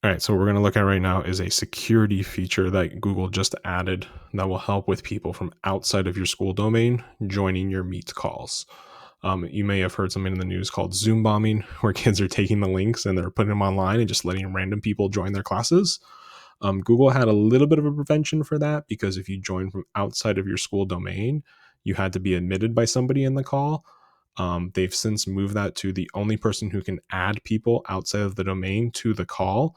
All right, so what we're going to look at right now is a security feature that Google just added that will help with people from outside of your school domain joining your Meet calls. You may have heard something in the news called Zoom bombing, where kids are taking the links and they're putting them online and just letting random people join their classes. Google had a little bit of a prevention for that because if you join from outside of your school domain, you had to be admitted by somebody in the call. They've since moved that to the only person who can add people outside of the domain to the call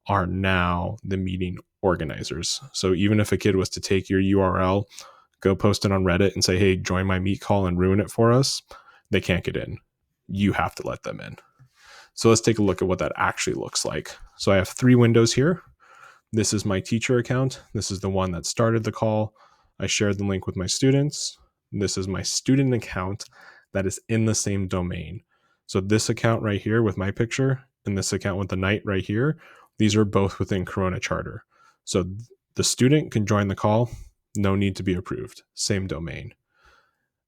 are now the meeting organizers. So even if a kid was to take your URL, go post it on Reddit and say, hey, join my Meet call and ruin it for us, they can't get in. You have to let them in. So let's take a look at what that actually looks like. So I have 3 windows here. This is my teacher account. This is the one that started the call. I shared the link with my students. This is my student account that is in the same domain. So this account right here with my picture and this account with the knight right here, these are both within Corona Charter. So the student can join the call, no need to be approved, same domain.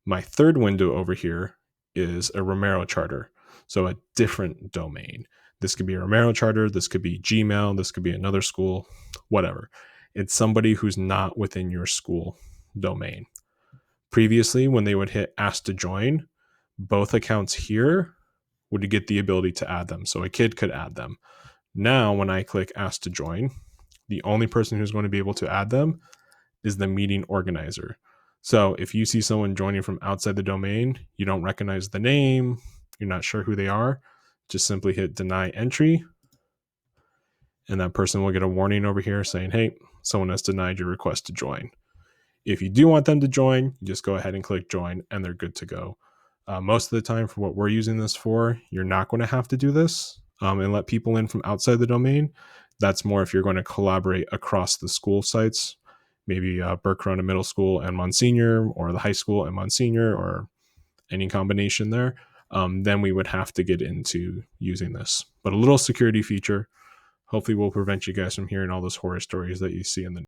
My third window over here is a Romero charter, so a different domain. This could be a Romero charter, this could be Gmail, this could be another school, whatever. It's somebody who's not within your school domain. Previously, when they would hit ask to join, both accounts here would get the ability to add them. So a kid could add them. Now, when I click ask to join, the only person who's going to be able to add them is the meeting organizer. So if you see someone joining from outside the domain, you don't recognize the name, you're not sure who they are, just simply hit deny entry. And that person will get a warning over here saying, hey, someone has denied your request to join. If you do want them to join, you just go ahead and click join and they're good to go. Most of the time for what we're using this for, you're not going to have to do this and let people in from outside the domain. That's more if you're going to collaborate across the school sites, maybe Burke Corona Middle School and Monsignor, or the high school and Monsignor, or any combination there. Then we would have to get into using this. But a little security feature hopefully will prevent you guys from hearing all those horror stories that you see in the